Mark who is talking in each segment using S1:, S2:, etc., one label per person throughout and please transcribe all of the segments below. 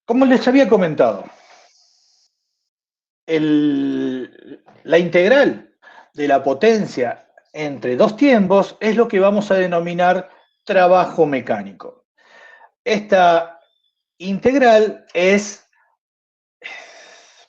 S1: Como les había comentado, la integral de la potencia entre dos tiempos es lo que vamos a denominar trabajo mecánico. Esta integral es,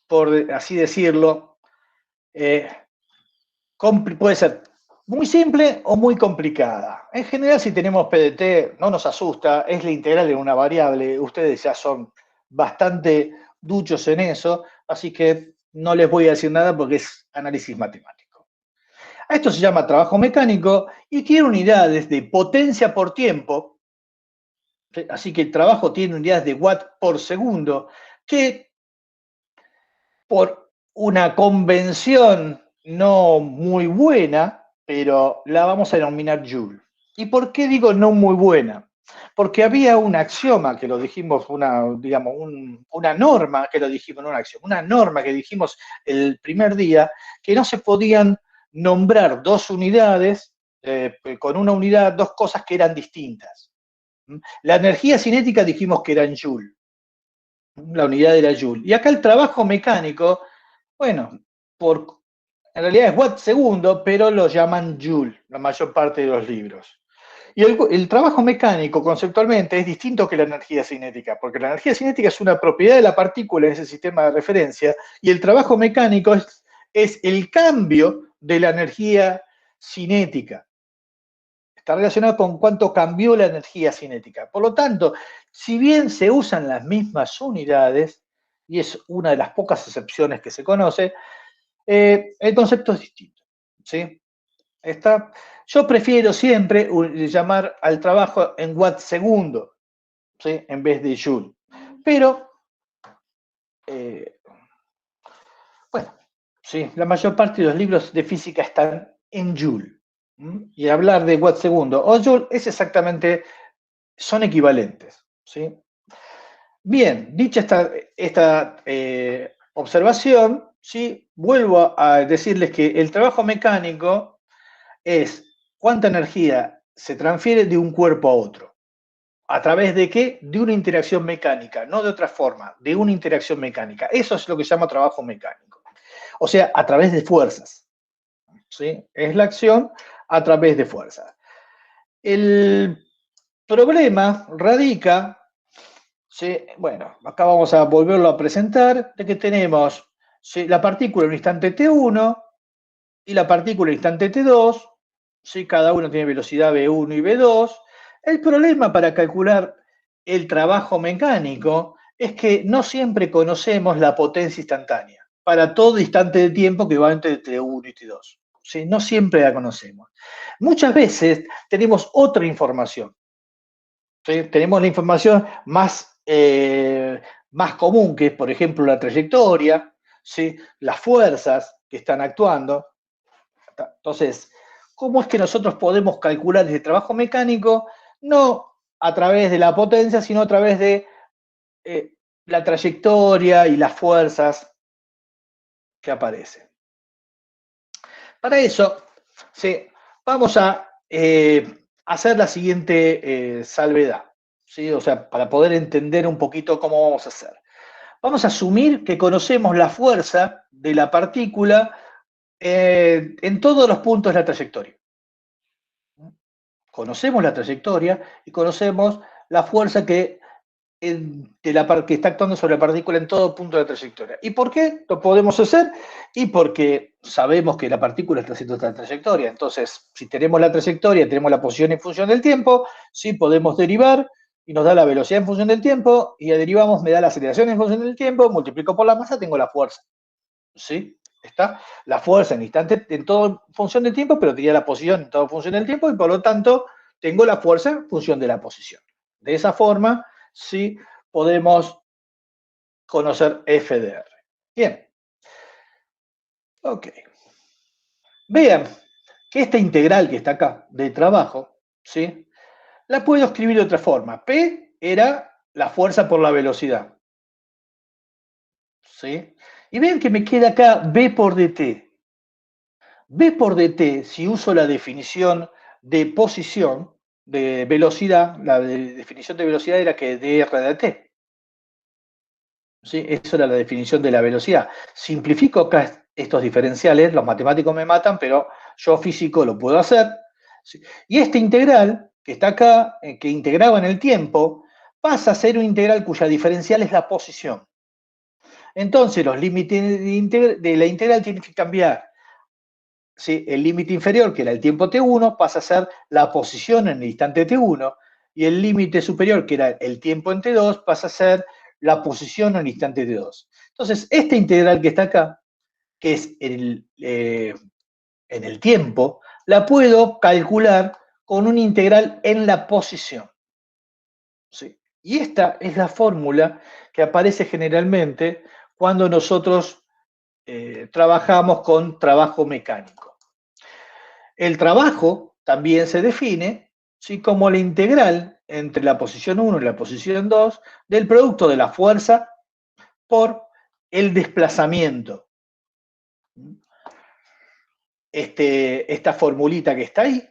S1: por así decirlo, eh, puede ser muy simple o muy complicada. En general, si tenemos PDT, no nos asusta, es la integral de una variable, ustedes ya son bastante duchos en eso, así que no les voy a decir nada porque es análisis matemático. A esto se llama trabajo mecánico y tiene unidades de potencia por tiempo, así que el trabajo tiene unidades de watt por segundo, que por una convención no muy buena, pero la vamos a denominar Joule. ¿Y por qué digo no muy buena? Porque había un axioma que lo dijimos, una norma que lo dijimos, no un axioma, una norma que dijimos el primer día, que no se podían nombrar dos unidades, con una unidad, dos cosas que eran distintas. La energía cinética dijimos que era en Joule, la unidad de la Joule. Y acá el trabajo mecánico, bueno, en realidad es watt segundo, pero lo llaman Joule, la mayor parte de los libros. Y el trabajo mecánico conceptualmente es distinto que la energía cinética, porque la energía cinética es una propiedad de la partícula en ese sistema de referencia, y el trabajo mecánico es el cambio de la energía cinética. Está relacionado con cuánto cambió la energía cinética. Por lo tanto, si bien se usan las mismas unidades, y es una de las pocas excepciones que se conoce, el concepto es distinto. ¿Sí? Está, yo prefiero siempre llamar al trabajo en watt segundo, ¿sí? En vez de joule. Pero, eh, bueno, ¿sí? La mayor parte de los libros de física están en joule. Y hablar de watt segundo o joule es exactamente, son equivalentes. ¿Sí? Bien, dicha esta observación, ¿sí? Vuelvo a decirles que el trabajo mecánico es cuánta energía se transfiere de un cuerpo a otro. ¿A través de qué? De una interacción mecánica, no de otra forma, de una interacción mecánica. Eso es lo que se llama trabajo mecánico. O sea, a través de fuerzas. ¿Sí? Es la acción a través de fuerzas. El problema radica, ¿sí? Bueno, acá vamos a volverlo a presentar, de que tenemos, ¿sí?, la partícula en un instante t1 y la partícula en instante t2, ¿sí? Cada uno tiene velocidad v1 y v2. El problema para calcular el trabajo mecánico es que no siempre conocemos la potencia instantánea para todo instante de tiempo que va entre t1 y t2. ¿Sí? No siempre la conocemos. Muchas veces tenemos otra información. ¿Sí? Tenemos la información más común, que es, por ejemplo, la trayectoria, ¿sí?, las fuerzas que están actuando. Entonces, ¿cómo es que nosotros podemos calcular ese trabajo mecánico? No a través de la potencia, sino a través de eh, la trayectoria y las fuerzas que aparecen. Para eso, sí, vamos a hacer la siguiente salvedad, ¿sí? O sea, para poder entender un poquito cómo vamos a hacer. Vamos a asumir que conocemos la fuerza de la partícula en todos los puntos de la trayectoria. Conocemos la trayectoria y conocemos la fuerza que está actuando sobre la partícula en todo punto de la trayectoria. ¿Y por qué lo podemos hacer? Y porque sabemos que la partícula está haciendo esta trayectoria. Entonces, si tenemos la trayectoria, tenemos la posición en función del tiempo, sí podemos derivar y nos da la velocidad en función del tiempo, y a derivamos me da la aceleración en función del tiempo, multiplico por la masa, tengo la fuerza. ¿Sí? Está la fuerza en instante, en todo función del tiempo, pero tenía la posición en todo función del tiempo, y por lo tanto tengo la fuerza en función de la posición. De esa forma, sí podemos conocer FDR. Bien. Ok. Vean que esta integral que está acá de trabajo, ¿sí?, la puedo escribir de otra forma. P era la fuerza por la velocidad. ¿Sí? Y vean que me queda acá B por dt. B por dt, si uso la definición de posición, de velocidad, la definición de velocidad era que dr de t. ¿sí? Eso era la definición de la velocidad. Simplifico acá estos diferenciales, los matemáticos me matan, pero yo físico lo puedo hacer. ¿Sí? Y este integral, que está acá, que integraba en el tiempo, pasa a ser un integral cuya diferencial es la posición. Entonces, los límites de la integral tienen que cambiar. ¿Sí? El límite inferior, que era el tiempo t1, pasa a ser la posición en el instante t1, y el límite superior, que era el tiempo en t2, pasa a ser la posición en el instante t2. Entonces, esta integral que está acá, que es en el tiempo, la puedo calcular con una integral en la posición. ¿Sí? Y esta es la fórmula que aparece generalmente cuando nosotros trabajamos con trabajo mecánico. El trabajo también se define, ¿sí?, como la integral entre la posición 1 y la posición 2 del producto de la fuerza por el desplazamiento. Esta formulita que está ahí,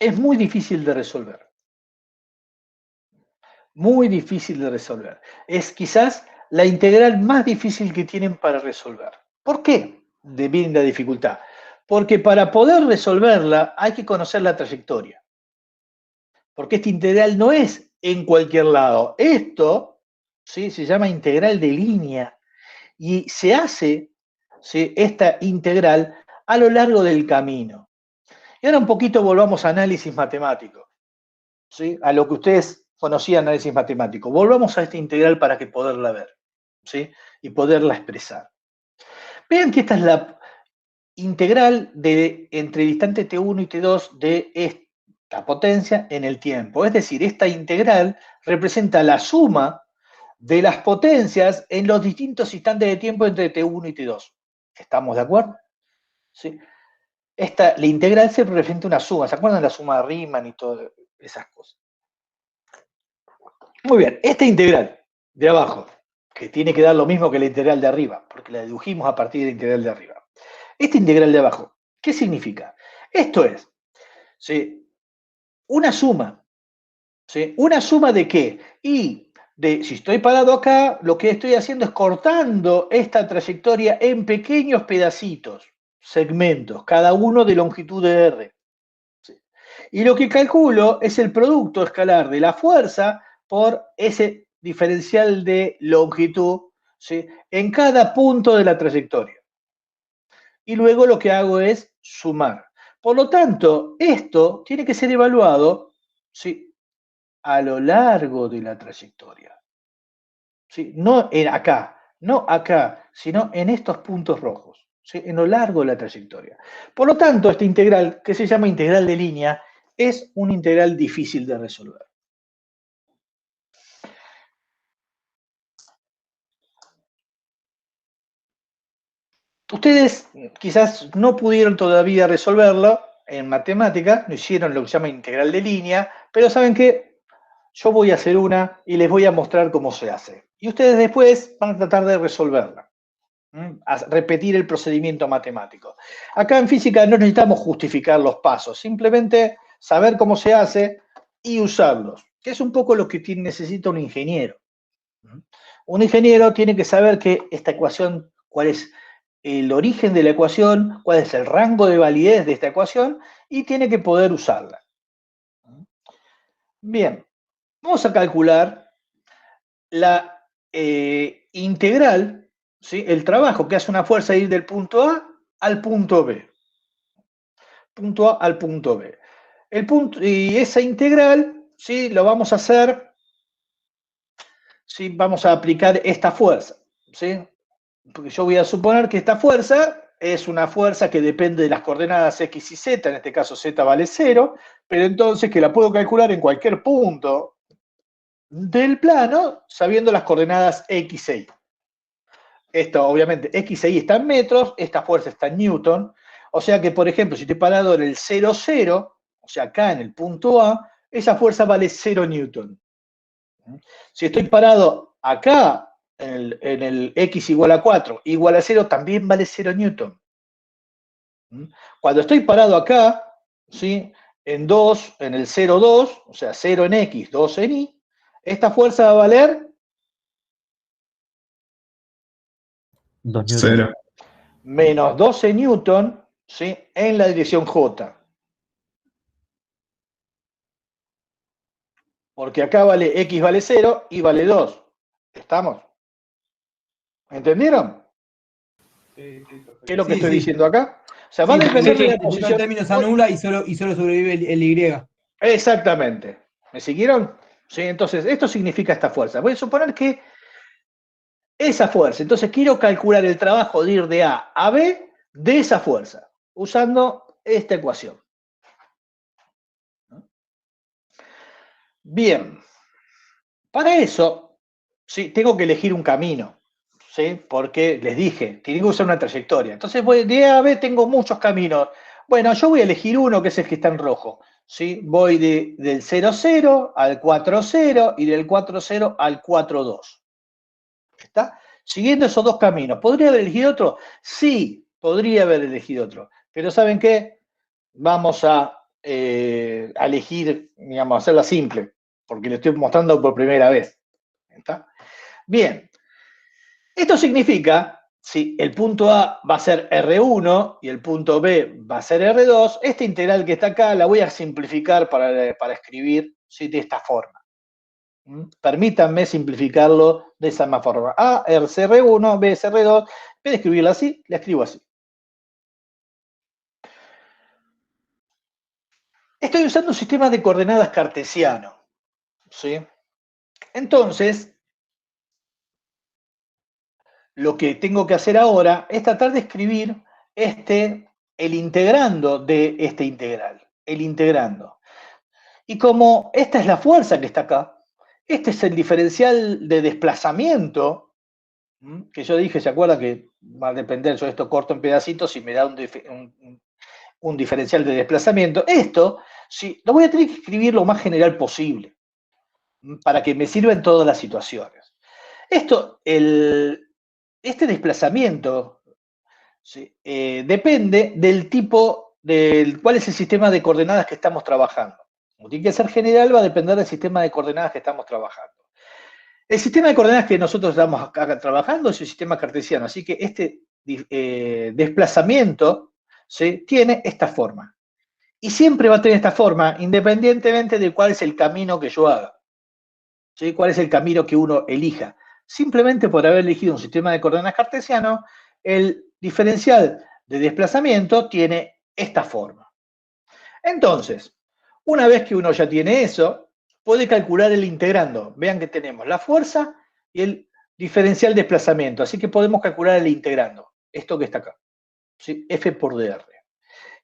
S1: es muy difícil de resolver. Muy difícil de resolver. Es quizás la integral más difícil que tienen para resolver. ¿Por qué viene la dificultad? Porque para poder resolverla hay que conocer la trayectoria. Porque esta integral no es en cualquier lado. Esto, ¿sí?, se llama integral de línea y se hace, ¿sí?, esta integral a lo largo del camino. Y ahora un poquito volvamos a análisis matemático, ¿sí?, a lo que ustedes conocían análisis matemático. Volvamos a esta integral para que poderla ver, ¿sí?, y poderla expresar. Vean que esta es la integral entre el instante t1 y t2 de esta potencia en el tiempo. Es decir, esta integral representa la suma de las potencias en los distintos instantes de tiempo entre t1 y t2. ¿Estamos de acuerdo? ¿Sí? La integral se representa una suma. ¿Se acuerdan de la suma de Riemann y todas esas cosas? Muy bien, esta integral de abajo, que tiene que dar lo mismo que la integral de arriba, porque la dedujimos a partir de la integral de arriba. Esta integral de abajo, ¿qué significa? Esto es, ¿sí?, una suma. ¿Sí? ¿Una suma de qué? Y si estoy parado acá, lo que estoy haciendo es cortando esta trayectoria en pequeños pedacitos, segmentos, cada uno de longitud de r. ¿Sí? Y lo que calculo es el producto escalar de la fuerza por ese diferencial de longitud, ¿sí?, en cada punto de la trayectoria. Y luego lo que hago es sumar. Por lo tanto, esto tiene que ser evaluado, ¿sí?, a lo largo de la trayectoria. ¿Sí? No acá, sino en estos puntos rojos, ¿sí?, en lo largo de la trayectoria. Por lo tanto, esta integral, que se llama integral de línea, es una integral difícil de resolver. Ustedes quizás no pudieron todavía resolverlo en matemáticas, no hicieron lo que se llama integral de línea, pero saben que yo voy a hacer una y les voy a mostrar cómo se hace. Y ustedes después van a tratar de resolverla, a repetir el procedimiento matemático. Acá en física no necesitamos justificar los pasos, simplemente saber cómo se hace y usarlos, que es un poco lo que necesita un ingeniero. Un ingeniero tiene que saber que esta ecuación, cuál es el origen de la ecuación, cuál es el rango de validez de esta ecuación, y tiene que poder usarla. Bien, vamos a calcular la integral, ¿sí?, el trabajo que hace una fuerza ir del punto A al punto B. Punto A al punto B. Y esa integral, ¿sí?, lo vamos a hacer, ¿sí?, vamos a aplicar esta fuerza, ¿sí?, porque yo voy a suponer que esta fuerza es una fuerza que depende de las coordenadas x y z, en este caso z vale 0, pero entonces que la puedo calcular en cualquier punto del plano sabiendo las coordenadas x e y. Esto, obviamente, x e y está en metros, esta fuerza está en newton, o sea que, por ejemplo, si estoy parado en el 0, 0, o sea, acá en el punto A, esa fuerza vale 0 newton. Si estoy parado acá, en el x igual a 4, igual a 0, también vale 0 newton. Cuando estoy parado acá, ¿sí?, en 2, en el 0, 2, o sea, 0 en X, 2 en Y, esta fuerza va a valer
S2: 2 newton.
S3: 0.
S1: menos 12 newton, ¿sí?, en la dirección J. Porque acá vale X vale 0, Y vale 2. ¿Estamos? ¿Entendieron? ¿Qué es lo que estoy diciendo acá? O sea, va a depender de la
S4: El
S1: posición.
S4: término se anula y solo sobrevive el Y.
S1: Exactamente. ¿Me siguieron? Sí, entonces, esto significa esta fuerza. Voy a suponer que esa fuerza. Entonces, quiero calcular el trabajo de ir de A a B de esa fuerza, usando esta ecuación. Bien. Para eso, sí, tengo que elegir un camino, ¿sí? Porque les dije, tiene que usar una trayectoria. Entonces, voy de A a B, tengo muchos caminos. Bueno, yo voy a elegir uno que es el que está en rojo, ¿sí? Voy del 0, 0 al 4, 0 y del 4, 0 al 4, 2. ¿Está? Siguiendo esos dos caminos. ¿Podría haber elegido otro? Sí, podría haber elegido otro. Pero ¿saben qué? Vamos a elegir, digamos, a hacerla simple, porque le estoy mostrando por primera vez. ¿Está? Bien. Esto significa, si el punto A va a ser R1 y el punto B va a ser R2, esta integral que está acá la voy a simplificar para escribir, ¿sí?, de esta forma. Permítanme simplificarlo de esa misma forma. A es R1, B es R2. En vez de escribirla así, la escribo así. Estoy usando un sistema de coordenadas cartesiano, ¿sí? Entonces, lo que tengo que hacer ahora es tratar de escribir el integrando de este integral. El integrando. Y como esta es la fuerza que está acá, este es el diferencial de desplazamiento, que yo dije, ¿se acuerda que va a depender, yo esto corto en pedacitos y me da un diferencial de desplazamiento? Esto, sí, lo voy a tener que escribir lo más general posible, para que me sirva en todas las situaciones. Este desplazamiento, ¿sí?, depende del tipo, cuál es el sistema de coordenadas que estamos trabajando. Como tiene que ser general, va a depender del sistema de coordenadas que estamos trabajando. El sistema de coordenadas que nosotros estamos acá trabajando es el sistema cartesiano, así que este desplazamiento, ¿sí?, tiene esta forma. Y siempre va a tener esta forma, independientemente de cuál es el camino que yo haga, ¿sí?, cuál es el camino que uno elija. Simplemente por haber elegido un sistema de coordenadas cartesiano, el diferencial de desplazamiento tiene esta forma. Entonces, una vez que uno ya tiene eso, puede calcular el integrando. Vean que tenemos la fuerza y el diferencial de desplazamiento, así que podemos calcular el integrando, esto que está acá, ¿sí?, F por dr.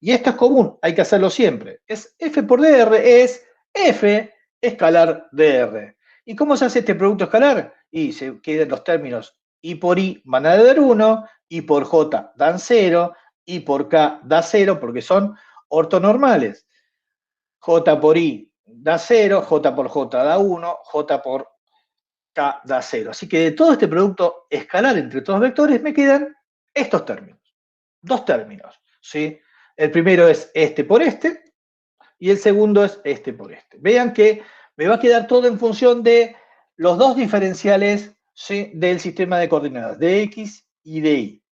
S1: Y esto es común, hay que hacerlo siempre. F por dr es F escalar dr. ¿Y cómo se hace este producto escalar? Y se quedan los términos I por I van a dar 1, I por J dan 0, I por K da 0, porque son ortonormales. J por I da 0, J por J da 1, J por K da 0. Así que de todo este producto escalar entre todos los vectores me quedan estos términos. Dos términos, ¿sí? El primero es este por este y el segundo es este por este. Vean que me va a quedar todo en función de los dos diferenciales, ¿sí?, del sistema de coordenadas, de X y de Y.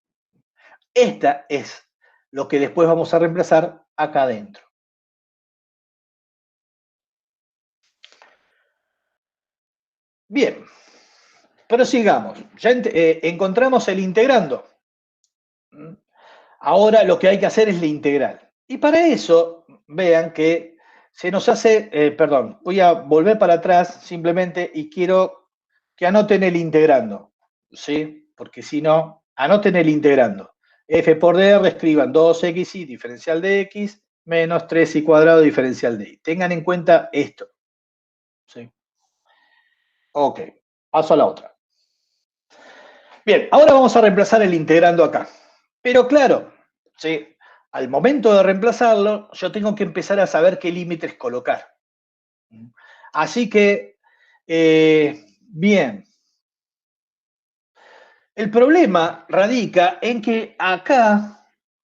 S1: Esta es lo que después vamos a reemplazar acá adentro. Bien, prosigamos. Ya encontramos el integrando. Ahora lo que hay que hacer es la integral. Y para eso, vean que se nos hace, perdón, voy a volver para atrás simplemente y quiero que anoten el integrando, ¿sí? Porque si no, anoten el integrando. F por dr, escriban 2xy, diferencial de x, menos 3y cuadrado, diferencial de y. Tengan en cuenta esto, ¿sí? Ok, paso a la otra. Bien, ahora vamos a reemplazar el integrando acá. Pero claro, ¿sí?, al momento de reemplazarlo, yo tengo que empezar a saber qué límites colocar. Así que, bien. El problema radica en que acá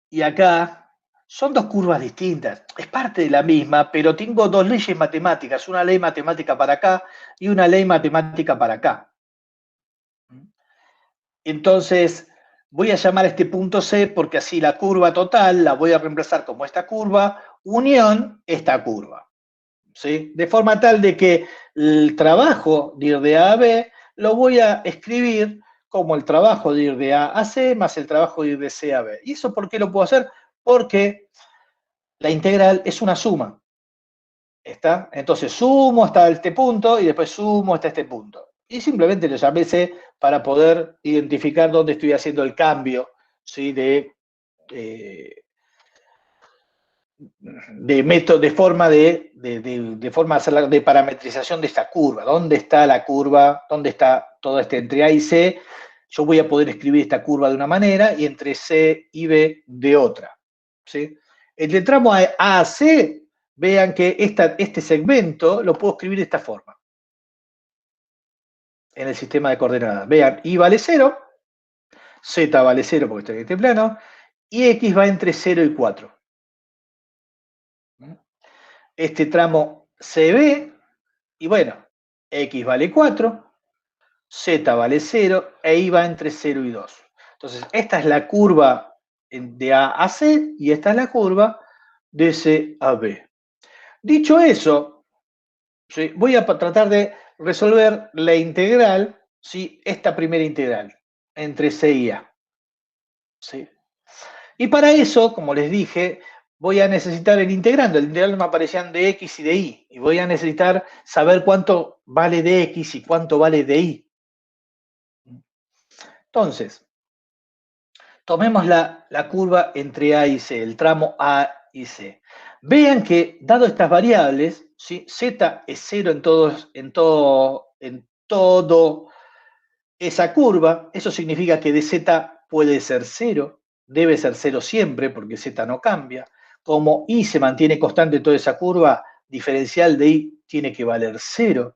S1: y acá, son dos curvas distintas. Es parte de la misma, pero tengo dos leyes matemáticas, una ley matemática para acá y una ley matemática para acá. Entonces, voy a llamar a este punto C porque así la curva total la voy a reemplazar como esta curva, unión esta curva. ¿Sí? De forma tal de que el trabajo de ir de A a B lo voy a escribir como el trabajo de ir de A a C más el trabajo de ir de C a B. ¿Y eso por qué lo puedo hacer? Porque la integral es una suma. ¿Está? Entonces sumo hasta este punto y después sumo hasta este punto. Y simplemente lo llamé C para poder identificar dónde estoy haciendo el cambio, ¿sí? de método, de forma de parametrización de esta curva. ¿Dónde está la curva? ¿Dónde está todo este entre A y C? Yo voy a poder escribir esta curva de una manera y entre C y B de otra. ¿Sí? El tramo A a C, vean que este segmento lo puedo escribir de esta forma. En el sistema de coordenadas. Vean, Y vale 0, Z vale 0 porque está en este plano, y X va entre 0 y 4. Este tramo CB, y bueno, X vale 4, Z vale 0, e Y va entre 0 y 2. Entonces, esta es la curva de A a C, y esta es la curva de C a B. Dicho eso, ¿sí? Voy a tratar de resolver la integral, ¿sí? Esta primera integral, entre C y A. ¿Sí? Y para eso, como les dije, voy a necesitar el integrando. El integral me aparecían de X y de Y. Y voy a necesitar saber cuánto vale de X y cuánto vale de Y. Entonces, tomemos la curva entre A y C, el tramo A y C. Vean que, dado estas variables, ¿sí? Z es 0 en todo esa curva. Eso significa que de Z puede ser 0, debe ser 0 siempre porque Z no cambia. Como Y se mantiene constante en toda esa curva, diferencial de Y tiene que valer 0.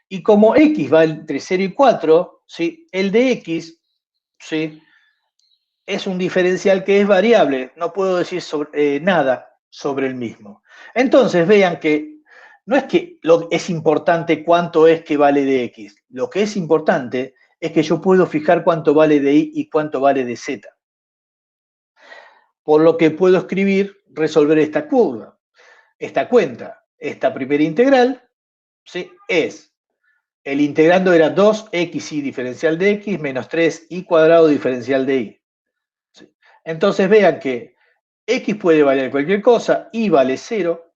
S1: Y como X va entre 0 y 4, ¿sí? El de X, ¿sí? Es un diferencial que es variable, no puedo decir nada sobre el mismo. Entonces vean que no es que es importante cuánto es que vale de X, lo que es importante es que yo puedo fijar cuánto vale de Y y cuánto vale de Z. Por lo que puedo escribir, resolver esta curva, esta cuenta, esta primera integral, ¿sí? Es, el integrando era 2xy diferencial de X menos 3y cuadrado diferencial de Y. Entonces vean que X puede valer cualquier cosa, Y vale 0,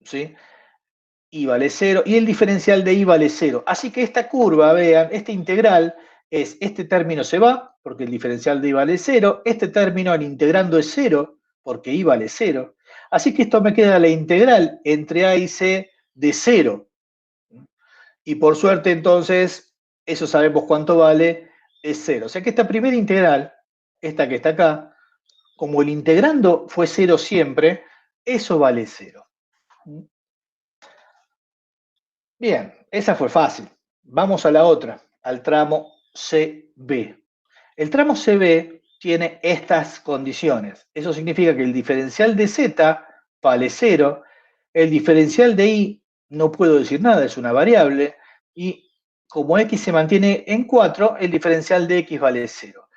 S1: ¿sí? Y vale 0, y el diferencial de Y vale 0. Así que esta curva, vean, esta integral es, este término se va, porque el diferencial de Y vale 0, este término al integrando es 0, porque Y vale 0. Así que esto me queda la integral entre A y C de 0. Y por suerte entonces, eso sabemos cuánto vale, es 0. O sea que esta primera integral, esta que está acá, como el integrando fue 0 siempre, eso vale 0. Bien, esa fue fácil. Vamos a la otra, al tramo CB. El tramo CB tiene estas condiciones. Eso significa que el diferencial de Z vale 0, el diferencial de Y no puedo decir nada, es una variable, y como X se mantiene en 4, el diferencial de X vale 0.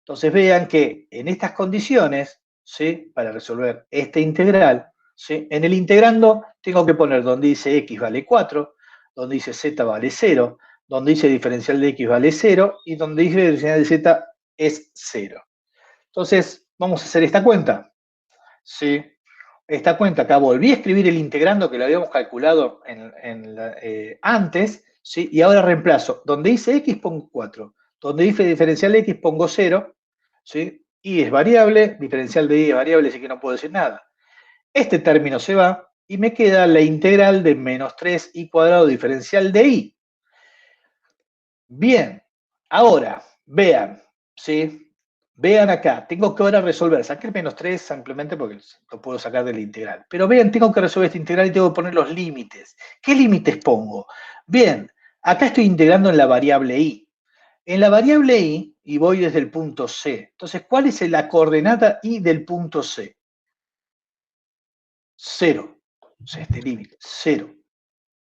S1: Entonces vean que en estas condiciones, ¿sí? Para resolver esta integral, ¿sí? En el integrando tengo que poner donde dice X vale 4, donde dice Z vale 0, donde dice diferencial de X vale 0 y donde dice diferencial de Z es 0. Entonces, vamos a hacer esta cuenta. ¿Sí? Esta cuenta acá volví a escribir el integrando que lo habíamos calculado antes, ¿sí? Y ahora reemplazo. Donde dice X pongo 4, donde dice diferencial de X pongo 0, ¿sí? Y es variable, diferencial de Y es variable, así que no puedo decir nada. Este término se va y me queda la integral de menos 3y cuadrado diferencial de Y. Bien, ahora, vean, ¿sí? Vean acá, tengo que ahora resolver, saqué el menos 3 simplemente porque lo puedo sacar de la integral. Pero vean, tengo que resolver esta integral y tengo que poner los límites. ¿Qué límites pongo? Bien, acá estoy integrando en la variable Y. En la variable y voy desde el punto C. Entonces, ¿cuál es la coordenada y del punto C? 0. O sea, este límite, 0.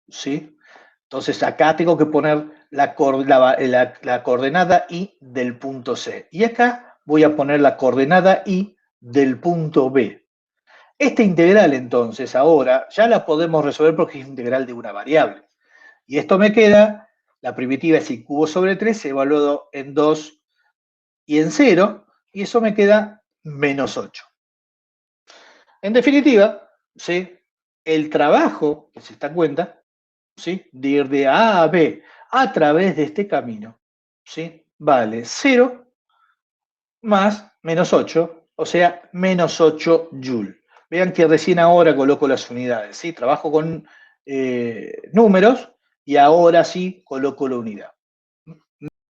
S1: ¿Sí? Entonces, acá tengo que poner la coordenada y del punto C. Y acá voy a poner la coordenada y del punto B. Esta integral, entonces, ahora ya la podemos resolver porque es integral de una variable. Y esto me queda, la primitiva es y cubo sobre 3 evaluado en 2 y en 0, y eso me queda menos 8. En definitiva, ¿sí? El trabajo, que se está cuenta, ¿sí? De ir de A a B a través de este camino, ¿sí? Vale 0 más menos 8, o sea, menos 8 Joule. Vean que recién ahora coloco las unidades, ¿sí? Trabajo con números y ahora sí coloco la unidad.